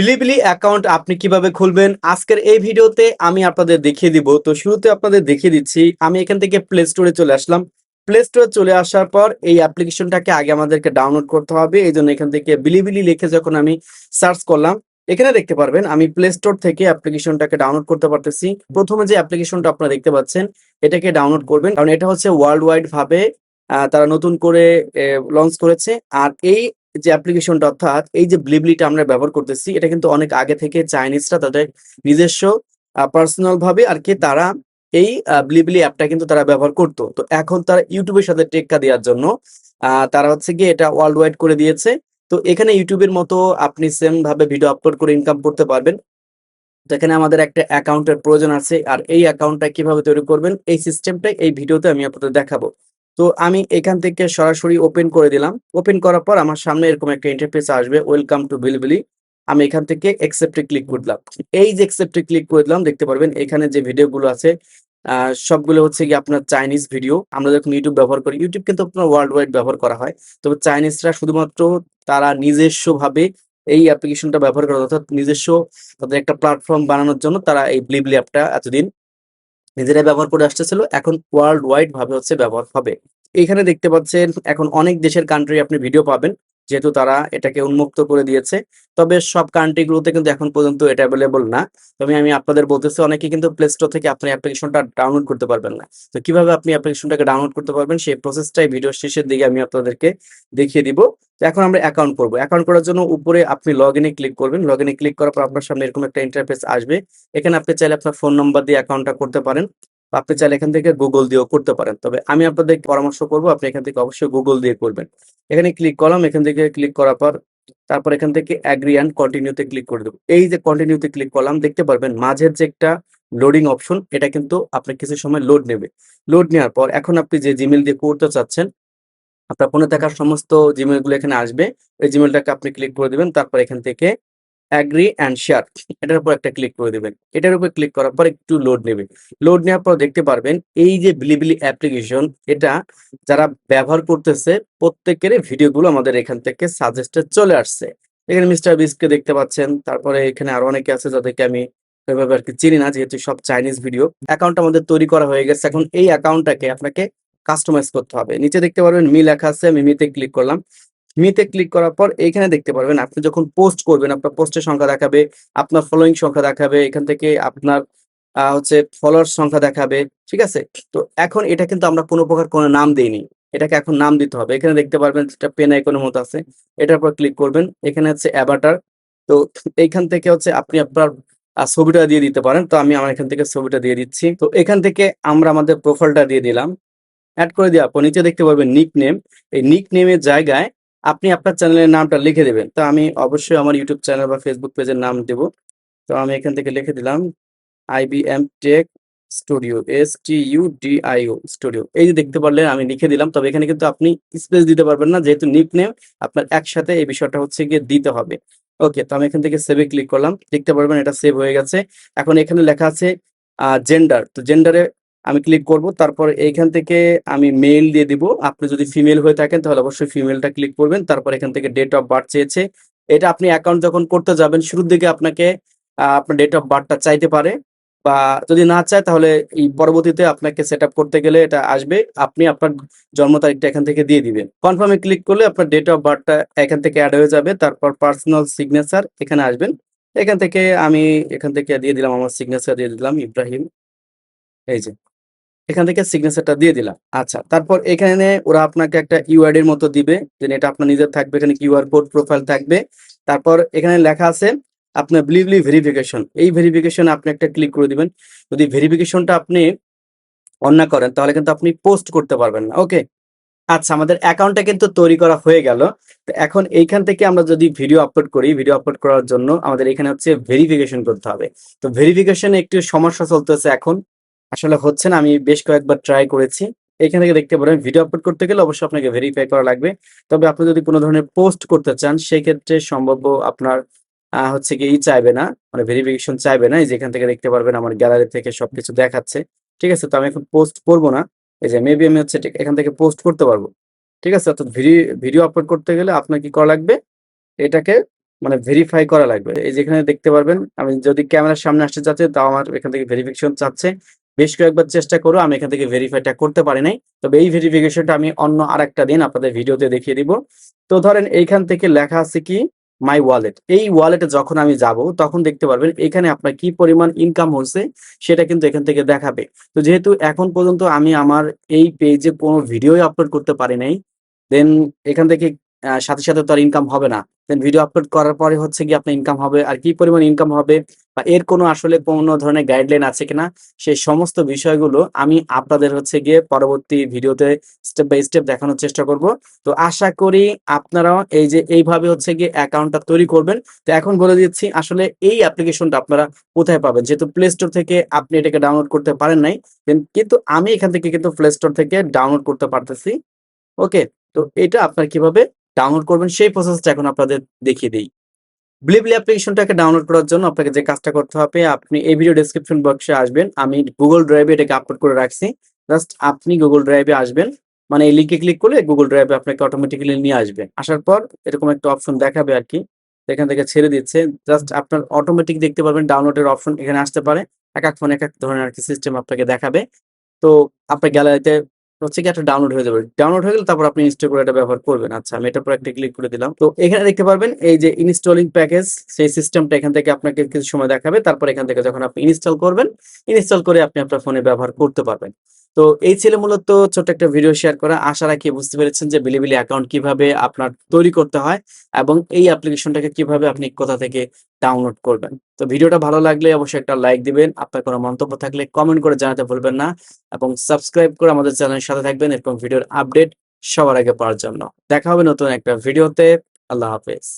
বিলিবিলি account আপনি কিভাবে খুলবেন আজকের এই ভিডিওতে আমি আপনাদের দেখিয়ে দিব। তো শুরুতে আপনাদের দেখিয়ে দিচ্ছি, আমি এখান থেকে প্লে স্টোরে চলে আসলাম। প্লে স্টোরে চলে আসার পর এই অ্যাপ্লিকেশনটাকে আগে আমাদেরকে ডাউনলোড করতে হবে। এই জন্য এখান থেকে বিলিবিলি লিখে যখন আমি সার্চ করলাম, এখানে দেখতে পারবেন আমি প্লে স্টোর থেকে অ্যাপ্লিকেশনটাকে ডাউনলোড করতে পারতেছি। প্রথমে যে অ্যাপ্লিকেশনটা আপনারা দেখতে পাচ্ছেন এটাকে ডাউনলোড করবেন, কারণ এটা হচ্ছে ওয়ার্ল্ড ওয়াইড ভাবে তারা নতুন করে লঞ্চ করেছে। আর এই যে অ্যাপ্লিকেশনটা, অর্থাৎ এই যে ব্লিবলিটা আমরা ব্যবহার করতেছি, এটা কিন্তু অনেক আগে থেকে চাইনিজরা তাদের নিজস্ব পার্সোনাল ভাবে আর কি তারা এই ব্লিবলি অ্যাপটা কিন্তু তারা ব্যবহার করতো। তো এখন তারা ইউটিউবের সাথে টেক্কা দেওয়ার জন্য তারা হচ্ছে গিয়ে এটা ওয়ার্ল্ড ওয়াইড করে দিয়েছে। তো এখানে ইউটিউবের মতো আপনি সেম ভাবে ভিডিও আপলোড করে ইনকাম করতে পারবেন। তো এখানে আমাদের একটা অ্যাকাউন্টের প্রয়োজন আছে, আর এই অ্যাকাউন্টটা কিভাবে তৈরি করবেন এই সিস্টেমটাই এই ভিডিওতে আমি আপনাদের দেখাবো। তো আমি এখান থেকে সরাসরি ওপেন করে দিলাম। ওপেন করার পর আমার সামনে এরকম একটা ইন্টারফেস আসবে, ওয়েলকাম টু বিলিবিলি। আমি এখান থেকে অ্যাকসেপ্টে ক্লিক করে দিলাম। এই যে অ্যাকসেপ্টে ক্লিক করে দিলাম, দেখতে পারবেন এখানে যে ভিডিওগুলো আছে সবগুলো হচ্ছে কি আপনার চাইনিজ ভিডিও। আমরা যখন ইউটিউব ব্যবহার করি, ইউটিউব কিন্তু আপনার ওয়ার্ল্ড ওয়াইড ব্যবহার করা হয়, তবে চাইনিজরা শুধুমাত্র তারা নিজস্ব ভাবে এই অ্যাপ্লিকেশনটা ব্যবহার করে, অর্থাৎ নিজস্ব তাদের একটা প্ল্যাটফর্ম বানানোর জন্য তারা এই ব্লিবলি অ্যাপটা এতদিন নিজেরাই ব্যবহার করে আসতেছিল, এখন ওয়ার্ল্ড ওয়াইড ভাবে হচ্ছে ব্যবহার হবে। এখানে দেখতে পাচ্ছেন এখন অনেক দেশের কান্ট্রি আপনি ভিডিও পাবেন, যেহেতু তারা এটাকে উন্মুক্ত করে দিয়েছে। তবে সব কান্ট্রি গুলোতে কিন্তু এখন পর্যন্ত এটা অ্যাভেলেবল না। তবে আমি আপনাদের বলতেছি, অনেকে কিন্তু প্লে স্টোর থেকে আপনি অ্যাপ্লিকেশনটা ডাউনলোড করতে পারবেন না। তো কিভাবে আপনি অ্যাপ্লিকেশনটাকে ডাউনলোড করতে পারবেন সেই প্রসেসটাই ভিডিও শেষের দিকে আমি আপনাদেরকে দেখিয়ে দিব। তো এখন আমরা অ্যাকাউন্ট করব। অ্যাকাউন্ট করার জন্য উপরে আপনি লগ ইনে ক্লিক করবেন। লগ ইনে ক্লিক করার পর আপনার সামনে এরকম একটা ইন্টারফেস আসবে। এখানে আপনি চাইলে আপনার ফোন নাম্বার দিয়ে অ্যাকাউন্টটা করতে পারেন, বা আপনি চাইলে এখান থেকে গুগল দিয়েও করতে পারেন। তবে আমি আপনাদের পরামর্শ করব আপনি এখান থেকে অবশ্যই গুগল দিয়ে করবেন। এখানে ক্লিক করলাম, এখান থেকে ক্লিক করার পর তারপর এখান থেকে অ্যাগ্রি অ্যান্ড কন্টিনিউতে ক্লিক করে দেবো। এই যে কন্টিনিউতে ক্লিক করলাম, দেখতে পারবেন মাঝের যে একটা লোডিং অপশন, এটা কিন্তু আপনার কিছু সময় লোড নেবে। লোড নেওয়ার পর এখন আপনি যে জিমেল দিয়ে করতে চাচ্ছেন, আপনার ফোনে থাকা সমস্ত জিমেল গুলো এখানে আসবে। ওই জিমেলটাকে আপনি ক্লিক করে দিবেন, তারপর এখান থেকে অ্যাগ্রি অ্যান্ড শেয়ার এটার উপর একটা ক্লিক করে দিবেন। এটার উপর ক্লিক করার পর একটু লোড নেবে। লোড নেওয়ার পর দেখতে পারবেন এই যে বিলিবিলি অ্যাপ্লিকেশন, এটা যারা ব্যবহার করতেছে প্রত্যেকের ভিডিওগুলো আমাদের এখান থেকে সাজেস্টে চলে আসছে। এখানে মিস্টার বিস্টকে দেখতে পাচ্ছেন, তারপরে এখানে আরো অনেকে আছে যাদেরকে আমি ওইভাবে আর কি চিনি না, যেহেতু সব চাইনিজ ভিডিও। অ্যাকাউন্ট আমাদের তৈরি করা হয়ে গেছে। এখন এই অ্যাকাউন্টটাকে আপনাকে কাস্টমাইজ করতে হবে। নিচে দেখতে পারবেন মি লেখা আছে, আমি মিতে ক্লিক করলাম। মিতে ক্লিক করার পর এইখানে দেখতে পারবেন আপনি যখন পোস্ট করবেন আপনার পোস্টের সংখ্যা দেখাবে, আপনার ফলোইং সংখ্যা দেখাবে, এখান থেকে আপনার হচ্ছে ফলোয়ার্স সংখ্যা দেখাবে। ঠিক আছে? তো এখন এটা কিন্তু আমরা কোনো প্রকার কোনো নাম দেইনি। এটাকে এখন নাম দিতে হবে। এখানে দেখতে পারবেন একটা পেন আইকনের মতো আছে। এটার উপর ক্লিক করবেন। এখানে হচ্ছে অ্যাভাটার। তো এইখান থেকে হচ্ছে আপনি আপনার ছবিটা দিয়ে দিতে পারেন। তো আমি আমার এখান থেকে ছবিটা দিয়ে দিচ্ছি। তো এখান থেকে আমরা আমাদের প্রোফাইলটা দিয়ে দিলাম। এড করে দেওয়ার পর নিচে দেখতে পারবেন নিক নেম। এই নিক নেমের জায়গায় আপনি আপনার চ্যানেলের নামটা লিখে দেবেন। তো আমি অবশ্যই আমার ইউটিউব চ্যানেল বা ফেসবুক পেজের নাম দেব। তো আমি এখান থেকে লিখে দিলাম IBM take studio, STUDIO studio. এই যে দেখতে পারলেন আমি লিখে দিলাম। তবে এখানে কিন্তু আপনি স্পেস দিতে পারবেন না, যেহেতু নিক নেম আপনার একসাথে এই বিষয়টা হচ্ছে গিয়ে দিতে হবে। ওকে, তো আমি এখান থেকে সেভে ক্লিক করলাম। দেখতে পারবেন এটা সেভ হয়ে গেছে। এখন এখানে লেখা আছে জেন্ডার। তো জেন্ডারে আমি ক্লিক করব। তারপর এইখান থেকে আমি মেল দিয়ে দিব। আপনি যদি ফিমেল হয়ে থাকেন তাহলে অবশ্যই ফিমেলটা ক্লিক করবেন। তারপর এখান থেকে ডেট অফ বার্থ চেয়েছে। এটা আপনি অ্যাকাউন্ট যখন করতে যাবেন শুরুর দিকে আপনাকে আপনার ডেট অফ বার্থটা চাইতে পারে, বা যদি না চায় তাহলে এই পরবর্তীতে আপনাকে সেট আপ করতে গেলে এটা আসবে। আপনি আপনার জন্ম তারিখটা এখান থেকে দিয়ে দিবেন। কনফার্মে ক্লিক করলে আপনার ডেট অফ বার্থটা এখান থেকে অ্যাড হয়ে যাবে। তারপর পার্সোনাল সিগনেচার এখানে আসবেন। এখান থেকে আমি এখান থেকে দিয়ে দিলাম, আমার সিগনেচার দিয়ে দিলাম ইব্রাহিম। এই যে এখান থেকে সিগনেচারটা দিয়ে দিলাম। আচ্ছা, তারপর এখানে ওরা আপনাকে একটা ইউআইডি এর মতো দিবে, যে এটা আপনার নিজের থাকবে। এখানে কিউআর কোড প্রোফাইল থাকবে। তারপর এখানে লেখা আছে আপনার বিলিবিলি ভেরিফিকেশন। এই ভেরিফিকেশন আপনি একটা ক্লিক করে দিবেন। যদি ভেরিফিকেশনটা আপনি অন না করেন তাহলে কিন্তু আপনি পোস্ট করতে পারবেন না। ওকে, আচ্ছা, আমাদের অ্যাকাউন্টটা কিন্তু তৈরি করা হয়ে গেল। তো এখন এইখান থেকে আমরা যদি ভিডিও আপলোড করি, ভিডিও আপলোড করার জন্য আমাদের এখানে হচ্ছে ভেরিফিকেশন করতে হবে। তো ভেরিফিকেশনে একটু সমস্যা চলতেছে এখন, আসলে হচ্ছে না। আমি বেশ কয়েকবার ট্রাই করেছি। এখান থেকে দেখতে পারেন ভিডিও আপলোড করতে গেলে অবশ্যই আপনাকে ভেরিফাই করা লাগবে। তবে আপনি যদি কোনো ধরনের পোস্ট করতে চান সেই ক্ষেত্রে সম্ভাব্য আপনার হচ্ছে কি চাইবে না, মানে ভেরিফিকেশন চাইবে না। এই যে এখান থেকে দেখতে পারবেন আমার গ্যালারি থেকে সবকিছু দেখাচ্ছে। ঠিক আছে? তো আমি এখন পোস্ট করব না। এই যে মেবি আমি হচ্ছে এখান থেকে পোস্ট করতে পারবো। ঠিক আছে? অর্থাৎ ভিডিও আপলোড করতে গেলে আপনার কি করা লাগবে, এটাকে মানে ভেরিফাই করা লাগবে। এই যেখানে দেখতে পারবেন আমি যদি ক্যামেরার সামনে আসতে চাচ্ছি তাও আমার এখান থেকে ভেরিফিকেশন চাচ্ছে। বেশ কয়েকবার চেষ্টা করেও আমি এখান থেকে ভেরিফাইটা করতে পারি নাই। তবে এই ভেরিফিকেশনটা আমি অন্য আরেকটা দিন আপনাদের ভিডিওতে দেখিয়ে দিব। তো ধরেন এইখান থেকে লেখা আছে কি মাই ওয়ালেট। এই ওয়ালেটে যখন আমি যাব তখন দেখতে পারবেন এখানে আপনার কি পরিমাণ ইনকাম হচ্ছে সেটা কিন্তু এখান থেকে দেখাবে। তো যেহেতু এখন পর্যন্ত আমি আমার এই পেজে কোনো ভিডিওই আপলোড করতে পারি নাই, দেন এখান থেকে সাথে, সাথে তো আর ইনকাম হবে না। দেন ভিডিও আপলোড করার পরে হচ্ছে গিয়ে আপনার ইনকাম হবে। আর কি পরিমাণ ইনকাম হবে বা এর কোনো আসলে কোনো ধরনের গাইডলাইন আছে কিনা সেই সমস্ত বিষয়গুলো আমি আপনাদের হচ্ছে গিয়ে পরবর্তী ভিডিওতে স্টেপ বাই স্টেপ দেখানোর চেষ্টা করব। তো আশা করি আপনারাও এই যে এইভাবে হচ্ছে গিয়ে অ্যাকাউন্টটা তৈরি করবেন। তো এখন বলে দিচ্ছি আসলে এই অ্যাপ্লিকেশনটা আপনারা কোথায় পাবেন? যেহেতু প্লে স্টোর থেকে আপনি এটাকে ডাউনলোড করতে পারেন নাই, কিন্তু আমি এখান থেকে কিন্তু প্লে স্টোর থেকে ডাউনলোড করতে পারতেছি। ওকে? তো এটা আপনারা কিভাবে ডাউনলোড করবেন সেই প্রসেসটা এখন আপনাদের দেখিয়ে দেই। ব্লিবলি অ্যাপ্লিকেশনটাকে ডাউনলোড করার জন্য আপনাকে যে কাজটা করতে হবে, আপনি এই ভিডিও ডেসক্রিপশন বক্সে আসবেন। আমি Google Drive এ এটাকে আপলোড করে রাখছি। জাস্ট আপনি Google Drive এ আসবেন। মানে এই লিংকে ক্লিক করলে Google Drive এ আপনাকে অটোমেটিক্যালি নিয়ে আসবে। আসার পর এরকম একটা অপশন দেখাবে আরকি। এখান থেকে ছেড়ে দিচ্ছে। জাস্ট আপনার অটোমেটিক দেখতে পারবেন ডাউনলোডের অপশন এখানে আসতে পারে। একেক ফোনে একেক ধরনের আরকি সিস্টেম আপনাকে দেখাবে। তো আপনার গ্যালারিতে হচ্ছে কি একটা ডাউনলোড হয়ে যাবে। ডাউনলোড হয়ে গেলে তারপর আপনি ইনস্টল করে এটা ব্যবহার করবেন। আচ্ছা আমি এটার উপর একটা ক্লিক করে দিলাম। তো এখানে দেখতে পারবেন এই যে ইনস্টলিং প্যাকেজ সেই সিস্টেমটা এখান থেকে আপনাকে কিছু সময় দেখাবে। তারপর এখান থেকে যখন আপনি ইনস্টল করবেন, ইনস্টল করে আপনি আপনার ফোনে ব্যবহার করতে পারবেন। তো এই ছিল মূলত ছোট্ট একটা ভিডিও শেয়ার করা। আশা রাখি বুঝতে পেরেছেন যে বিলিবিলি অ্যাকাউন্ট কিভাবে আপনার তৈরি করতে হয় এবং এই অ্যাপ্লিকেশনটাকে কিভাবে আপনি কোথা থেকে ডাউনলোড করবেন। তো ভিডিওটা ভালো লাগলে অবশ্যই একটা লাইক দিবেন। আপনার কোনো মন্তব্য থাকলে কমেন্ট করে জানাতে ভুলবেন না। এবং সাবস্ক্রাইব করে আমাদের চ্যানেলের সাথে থাকবেন এরকম ভিডিওর আপডেট সবার আগে পাওয়ার জন্য। দেখা হবে নতুন একটা ভিডিওতে। আল্লাহ হাফেজ।